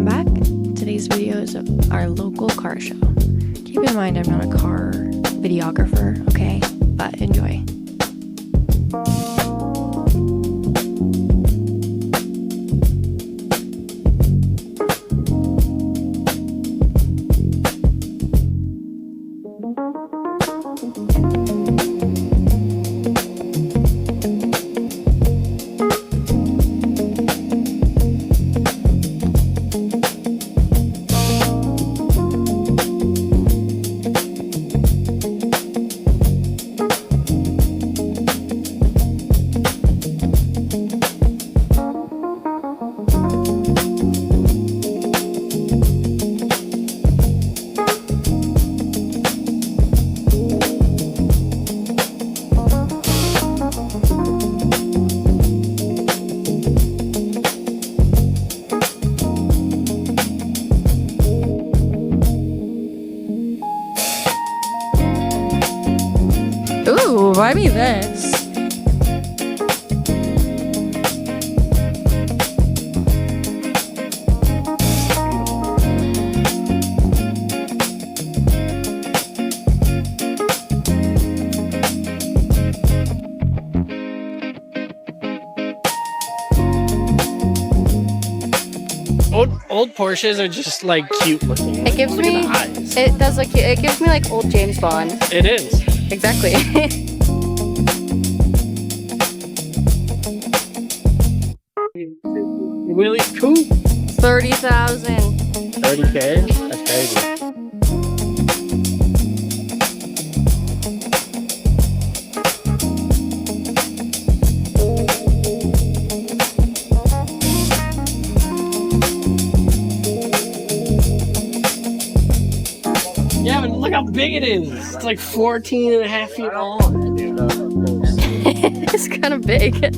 welcome back. Today's video is our local car show. Keep in mind I'm not a car videographer, okay? But enjoy. Ooh, buy me this. Old Porsches are just like cute looking. It gives Look me, at the eyes. it does look cute. It gives me like old James Bond. It is. Exactly. Really cool. 30,000. 30K? That's crazy. Yeah, but look how big it is. It's like 14 and a half feet long. It's kind of big.